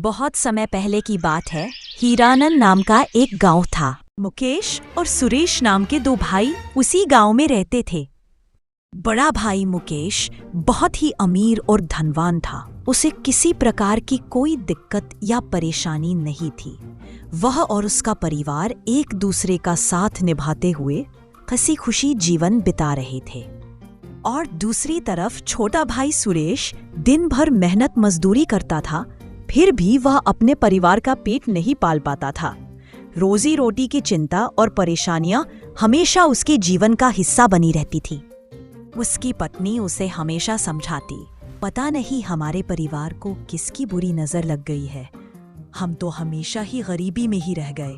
बहुत समय पहले की बात है। हीरानंद नाम का एक गांव था। मुकेश और सुरेश नाम के दो भाई उसी गांव में रहते थे। बड़ा भाई मुकेश बहुत ही अमीर और धनवान था। उसे किसी प्रकार की कोई दिक्कत या परेशानी नहीं थी। वह और उसका परिवार एक दूसरे का साथ निभाते हुए हंसी खुशी जीवन बिता रहे थे। और दूसरी तरफ छोटा भाई सुरेश दिन भर मेहनत मजदूरी करता था, फिर भी वह अपने परिवार का पेट नहीं पाल पाता था। रोजी रोटी की चिंता और परेशानियां हमेशा उसके जीवन का हिस्सा बनी रहती थी। उसकी पत्नी उसे हमेशा समझाती, पता नहीं हमारे परिवार को किसकी बुरी नजर लग गई है। हम तो हमेशा ही गरीबी में ही रह गए।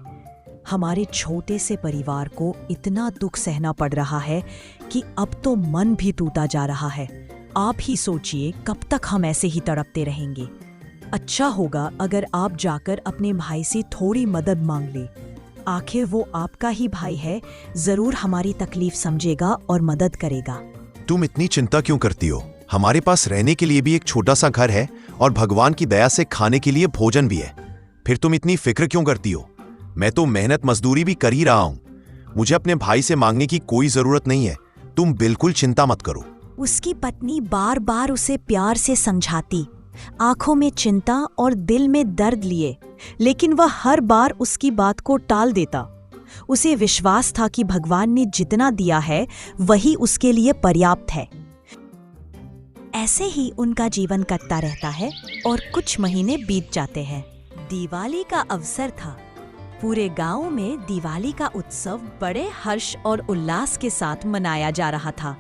हमारे छोटे से परिवार को इतना दुख सहना पड़ रहा है कि अब तो मन भी टूटा जा रहा है। आप ही सोचिए कब तक हम ऐसे ही तड़पते रहेंगे। अच्छा होगा अगर आप जाकर अपने भाई से थोड़ी मदद मांग ले। आखिर वो आपका ही भाई है, जरूर हमारी तकलीफ समझेगा और मदद करेगा। तुम इतनी चिंता क्यों करती हो? हमारे पास रहने के लिए भी एक छोटा सा घर है और भगवान की दया से खाने के लिए भोजन भी है। फिर तुम इतनी फिक्र क्यों करती हो? मैं तो मेहनत मजदूरी भी कर ही रहा हूँ। मुझे अपने भाई से मांगने की कोई जरूरत नहीं है। तुम बिल्कुल चिंता मत करो। उसकी पत्नी बार बार उसे प्यार से समझाती, आंखों में चिंता और दिल में दर्द लिए, लेकिन वह हर बार उसकी बात को टाल देता। उसे विश्वास था कि भगवान ने जितना दिया है वही उसके लिए पर्याप्त है। ऐसे ही उनका जीवन कटता रहता है और कुछ महीने बीत जाते हैं। दिवाली का अवसर था। पूरे गांव में दिवाली का उत्सव बड़े हर्ष और उल्लास के साथ मनाया जा रहा था।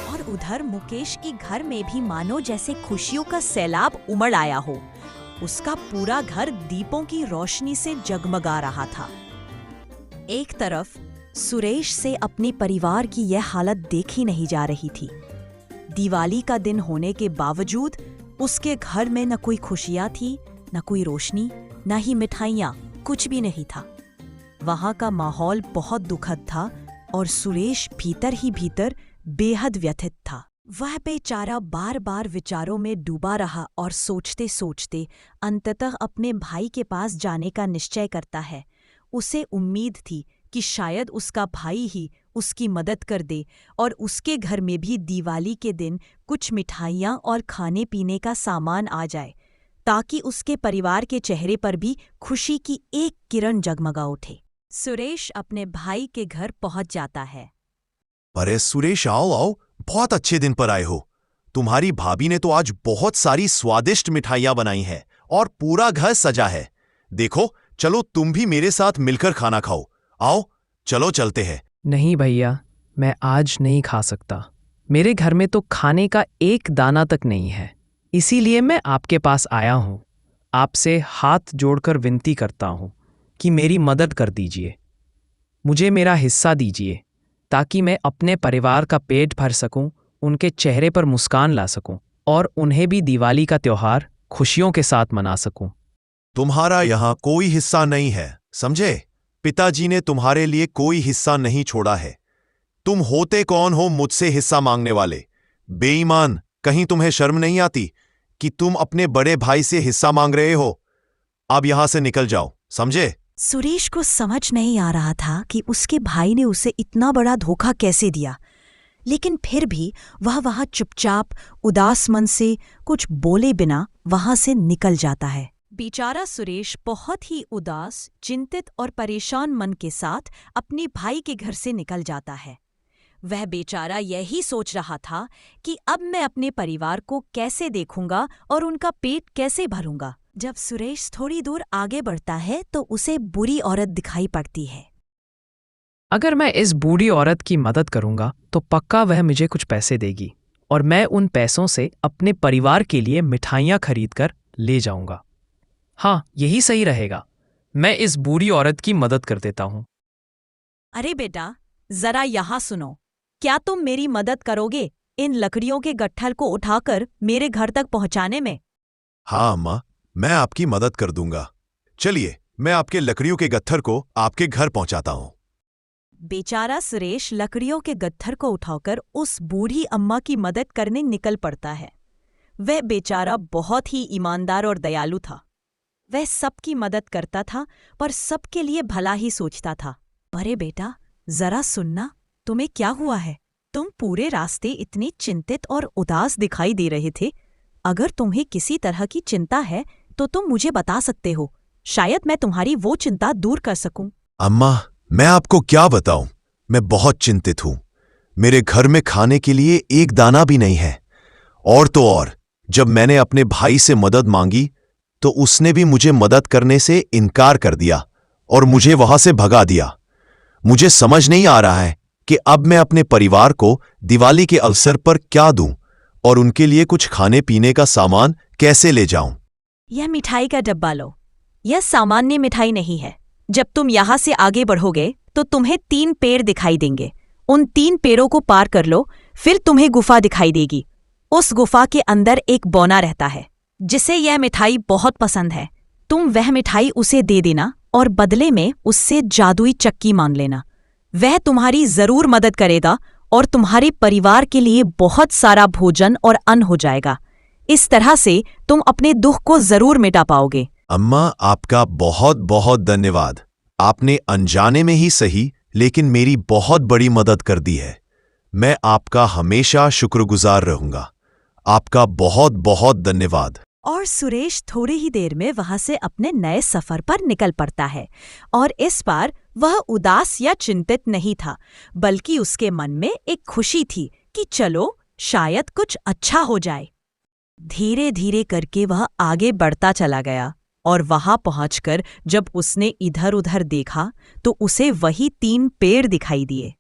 और उधर मुकेश के घर में भी मानो जैसे खुशियों का सैलाब उमड़ आया हो। उसका पूरा घर दीपों की रोशनी से जगमगा रहा था। एक तरफ सुरेश से अपने परिवार की यह हालत देखी नहीं जा रही थी। दिवाली का दिन होने के बावजूद उसके घर में न कोई खुशियां थी, न कोई रोशनी, न ही मिठाइयां, कुछ भी नहीं था। वहां का माहौल बहुत दुखद था और सुरेश भीतर ही भीतर बेहद व्यथित था। वह बेचारा बार बार विचारों में डूबा रहा और सोचते सोचते अंततः अपने भाई के पास जाने का निश्चय करता है। उसे उम्मीद थी कि शायद उसका भाई ही उसकी मदद कर दे और उसके घर में भी दिवाली के दिन कुछ मिठाइयाँ और खाने पीने का सामान आ जाए, ताकि उसके परिवार के चेहरे पर भी खुशी की एक किरण जगमगा उठे। सुरेश अपने भाई के घर पहुंच जाता है। अरे सुरेश, आओ आओ, बहुत अच्छे दिन पर आए हो। तुम्हारी भाभी ने तो आज बहुत सारी स्वादिष्ट मिठाइयां बनाई है और पूरा घर सजा है। देखो, चलो तुम भी मेरे साथ मिलकर खाना खाओ। आओ चलो चलते हैं। नहीं भैया, मैं आज नहीं खा सकता। मेरे घर में तो खाने का एक दाना तक नहीं है, इसीलिए मैं आपके पास आया हूँ। आपसे हाथ जोड़कर विनती करता हूँ कि मेरी मदद कर दीजिए। मुझे मेरा हिस्सा दीजिए ताकि मैं अपने परिवार का पेट भर सकूं, उनके चेहरे पर मुस्कान ला सकूं और उन्हें भी दिवाली का त्योहार खुशियों के साथ मना सकूं। तुम्हारा यहाँ कोई हिस्सा नहीं है, समझे? पिताजी ने तुम्हारे लिए कोई हिस्सा नहीं छोड़ा है। तुम होते कौन हो मुझसे हिस्सा मांगने वाले? बेईमान, कहीं तुम्हें शर्म नहीं आती कि तुम अपने बड़े भाई से हिस्सा मांग रहे हो? अब यहां से निकल जाओ, समझे? सुरेश को समझ नहीं आ रहा था कि उसके भाई ने उसे इतना बड़ा धोखा कैसे दिया, लेकिन फिर भी वह वहां चुपचाप उदास मन से कुछ बोले बिना वहां से निकल जाता है। बेचारा सुरेश बहुत ही उदास, चिंतित और परेशान मन के साथ अपने भाई के घर से निकल जाता है। वह बेचारा यही सोच रहा था कि अब मैं अपने परिवार को कैसे देखूंगा और उनका पेट कैसे भरूंगा। जब सुरेश थोड़ी दूर आगे बढ़ता है तो उसे बुरी औरत दिखाई पड़ती है। अगर मैं इस बूढ़ी औरत की मदद करूंगा तो पक्का वह मुझे कुछ पैसे देगी और मैं उन पैसों से अपने परिवार के लिए मिठाइयाँ खरीदकर ले जाऊंगा। हाँ, यही सही रहेगा। मैं इस बूढ़ी औरत की मदद कर देता हूँ। अरे बेटा, जरा यहाँ सुनो। क्या तुम मेरी मदद करोगे इन लकड़ियों के गट्ठल को उठाकर मेरे घर तक पहुँचाने में? हाँ अम्मा, मैं आपकी मदद कर दूंगा। चलिए, मैं आपके लकड़ियों के गट्ठर को आपके घर पहुंचाता हूं। बेचारा सुरेश लकड़ियों के गट्ठर को उठाकर उस बूढ़ी अम्मा की मदद करने निकल पड़ता है। वह बेचारा बहुत ही ईमानदार और दयालु था। वह सबकी मदद करता था पर सबके लिए भला ही सोचता था। अरे बेटा, जरा सुनना, तुम्हें क्या हुआ है? तुम पूरे रास्ते इतने चिंतित और उदास दिखाई दे रहे थे। अगर तुम्हें किसी तरह की चिंता है तो तुम मुझे बता सकते हो, शायद मैं तुम्हारी वो चिंता दूर कर सकूं। अम्मा, मैं आपको क्या बताऊं, मैं बहुत चिंतित हूं। मेरे घर में खाने के लिए एक दाना भी नहीं है। और तो और, जब मैंने अपने भाई से मदद मांगी तो उसने भी मुझे मदद करने से इनकार कर दिया और मुझे वहां से भगा दिया। मुझे समझ नहीं आ रहा है कि अब मैं अपने परिवार को दिवाली के अवसर पर क्या दूं और उनके लिए कुछ खाने पीने का सामान कैसे ले जाऊं। यह मिठाई का डब्बा लो। यह सामान्य मिठाई नहीं है। जब तुम यहाँ से आगे बढ़ोगे तो तुम्हें 3 पेड़ दिखाई देंगे। उन 3 पेड़ों को पार कर लो, फिर तुम्हें गुफा दिखाई देगी। उस गुफा के अंदर एक बौना रहता है जिसे यह मिठाई बहुत पसंद है। तुम वह मिठाई उसे दे देना और बदले में उससे जादुई चक्की मांग लेना। वह तुम्हारी जरूर मदद करेगा और तुम्हारे परिवार के लिए बहुत सारा भोजन और अन्न हो जाएगा। इस तरह से तुम अपने दुख को जरूर मिटा पाओगे। अम्मा, आपका बहुत बहुत धन्यवाद। आपने अनजाने में ही सही लेकिन मेरी बहुत बड़ी मदद कर दी है। मैं आपका हमेशा शुक्रगुजार रहूंगा। आपका बहुत बहुत धन्यवाद। और सुरेश थोड़ी ही देर में वहां से अपने नए सफर पर निकल पड़ता है। और इस बार वह उदास या चिंतित नहीं था, बल्कि उसके मन में एक खुशी थी कि चलो शायद कुछ अच्छा हो जाए। धीरे धीरे करके वह आगे बढ़ता चला गया और वहां पहुंचकर जब उसने इधर उधर देखा तो उसे वही 3 पेड़ दिखाई दिए।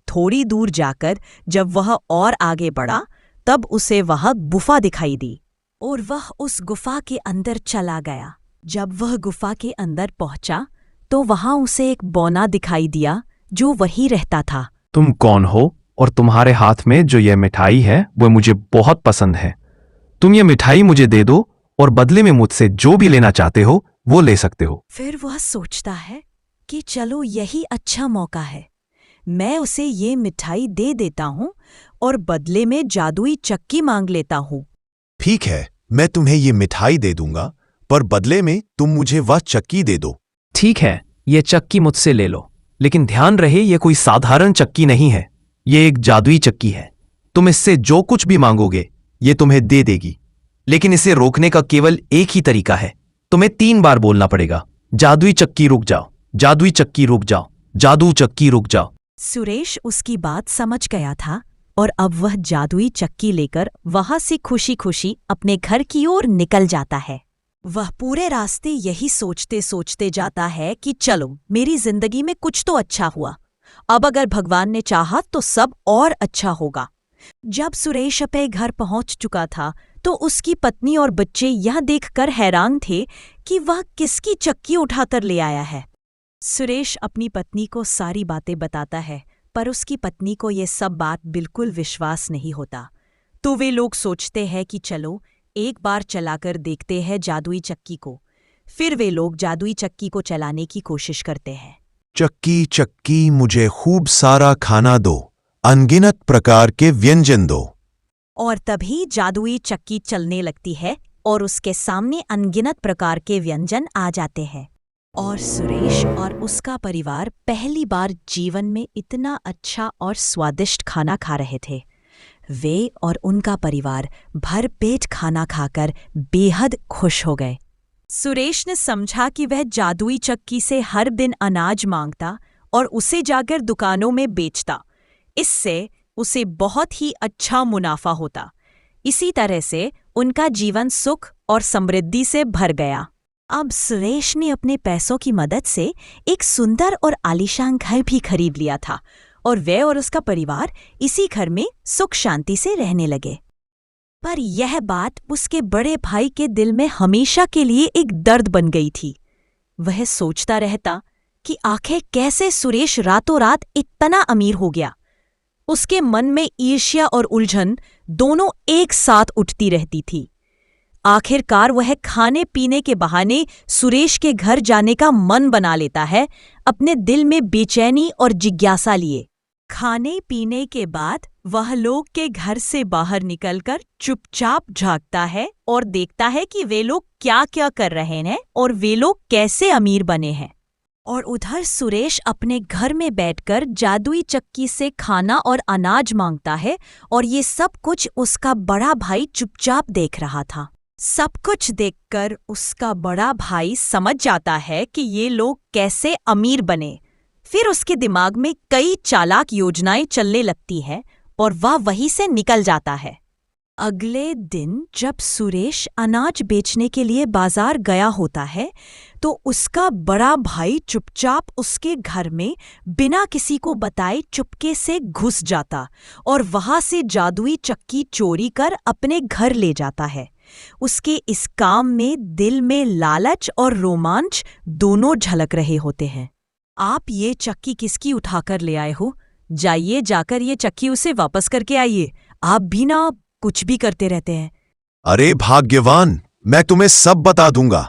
थोड़ी दूर जाकर जब वह और आगे बढ़ा तब उसे वह गुफा दिखाई दी और वह उस गुफा के अंदर चला गया। जब वह गुफा के अंदर पहुंचा तो वहां उसे एक बौना दिखाई दिया जो वहीं रहता था। तुम कौन हो और तुम्हारे हाथ में जो यह मिठाई है वह मुझे बहुत पसंद है। तुम ये मिठाई मुझे दे दो और बदले में मुझसे जो भी लेना चाहते हो वो ले सकते हो। फिर वह सोचता है कि चलो यही अच्छा मौका है, मैं उसे ये मिठाई दे देता हूँ और बदले में जादुई चक्की मांग लेता हूँ। ठीक है, मैं तुम्हें ये मिठाई दे दूंगा, पर बदले में तुम मुझे वह चक्की दे दो। ठीक है, ये चक्की मुझसे ले लो, लेकिन ध्यान रहे ये कोई साधारण चक्की नहीं है, ये एक जादुई चक्की है। तुम इससे जो कुछ भी मांगोगे ये तुम्हें दे देगी, लेकिन इसे रोकने का केवल एक ही तरीका है। तुम्हें 3 बार बोलना पड़ेगा, जादुई चक्की रुक जाओ, जादुई चक्की रुक जाओ, जादू चक्की रुक जाओ। सुरेश उसकी बात समझ गया था और अब वह जादुई चक्की लेकर वहां से खुशी खुशी अपने घर की ओर निकल जाता है। वह पूरे रास्ते यही सोचते सोचते जाता है कि चलो मेरी जिंदगी में कुछ तो अच्छा हुआ, अब अगर भगवान ने चाहा तो सब और अच्छा होगा। जब सुरेश अपने घर पहुंच चुका था तो उसकी पत्नी और बच्चे यह देखकर हैरान थे कि वह किसकी चक्की उठाकर ले आया है। सुरेश अपनी पत्नी को सारी बातें बताता है, पर उसकी पत्नी को ये सब बात बिल्कुल विश्वास नहीं होता। तो वे लोग सोचते हैं कि चलो एक बार चलाकर देखते हैं जादुई चक्की को। फिर वे लोग जादुई चक्की को चलाने की कोशिश करते हैं। चक्की चक्की मुझे खूब सारा खाना दो, अनगिनत प्रकार के व्यंजन दो। और तभी जादुई चक्की चलने लगती है और उसके सामने अनगिनत प्रकार के व्यंजन आ जाते हैं। और सुरेश और उसका परिवार पहली बार जीवन में इतना अच्छा और स्वादिष्ट खाना खा रहे थे। वे और उनका परिवार भर पेट खाना खाकर बेहद खुश हो गए। सुरेश ने समझा कि वह जादुई चक्की से हर दिन अनाज मांगता और उसे जाकर दुकानों में बेचता। इससे उसे बहुत ही अच्छा मुनाफा होता। इसी तरह से उनका जीवन सुख और समृद्धि से भर गया। अब सुरेश ने अपने पैसों की मदद से एक सुंदर और आलीशान घर भी खरीद लिया था और वह और उसका परिवार इसी घर में सुख शांति से रहने लगे। पर यह बात उसके बड़े भाई के दिल में हमेशा के लिए एक दर्द बन गई थी। वह सोचता रहता कि आखिर कैसे सुरेश रातों रात इतना अमीर हो गया। उसके मन में ईर्ष्या और उलझन दोनों एक साथ उठती रहती थी। आखिरकार वह खाने पीने के बहाने सुरेश के घर जाने का मन बना लेता है, अपने दिल में बेचैनी और जिज्ञासा लिए। खाने पीने के बाद वह लोग के घर से बाहर निकलकर चुपचाप झांकता है और देखता है कि वे लोग क्या क्या कर रहे हैं और वे लोग कैसे अमीर बने हैं। और उधर सुरेश अपने घर में बैठकर जादुई चक्की से खाना और अनाज मांगता है और ये सब कुछ उसका बड़ा भाई चुपचाप देख रहा था। सब कुछ देखकर उसका बड़ा भाई समझ जाता है कि ये लोग कैसे अमीर बने। फिर उसके दिमाग में कई चालाक योजनाएं चलने लगती है और वह वहीं से निकल जाता है। अगले दिन जब सुरेश अनाज बेचने के लिए बाजार गया होता है तो उसका बड़ा भाई चुपचाप उसके घर में बिना किसी को बताए चुपके से घुस जाता और वहां से जादुई चक्की चोरी कर अपने घर ले जाता है। उसके इस काम में दिल में लालच और रोमांच दोनों झलक रहे होते हैं। आप ये चक्की किसकी उठाकर ले आए हो? जाइए जाकर ये चक्की उसे वापस करके आइए। आप भी ना कुछ भी करते रहते हैं। अरे भाग्यवान, मैं तुम्हें सब बता दूंगा।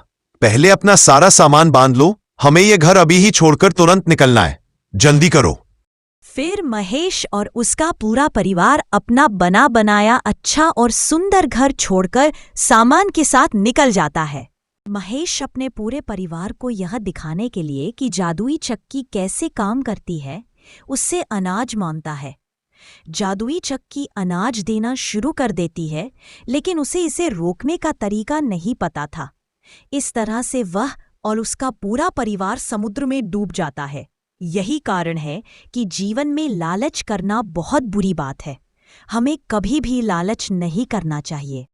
पहले अपना सारा सामान बांध लो, हमें ये घर अभी ही छोड़कर तुरंत निकलना है। जल्दी करो। फिर महेश और उसका पूरा परिवार अपना बना बनाया अच्छा और सुंदर घर छोड़कर सामान के साथ निकल जाता है। महेश अपने पूरे परिवार को यह दिखाने के लिए कि जादुई चक्की कैसे काम करती है, उससे अनाज मांगता है। जादुई चक्की अनाज देना शुरू कर देती है, लेकिन उसे इसे रोकने का तरीका नहीं पता था। इस तरह से वह और उसका पूरा परिवार समुद्र में डूब जाता है। यही कारण है कि जीवन में लालच करना बहुत बुरी बात है। हमें कभी भी लालच नहीं करना चाहिए।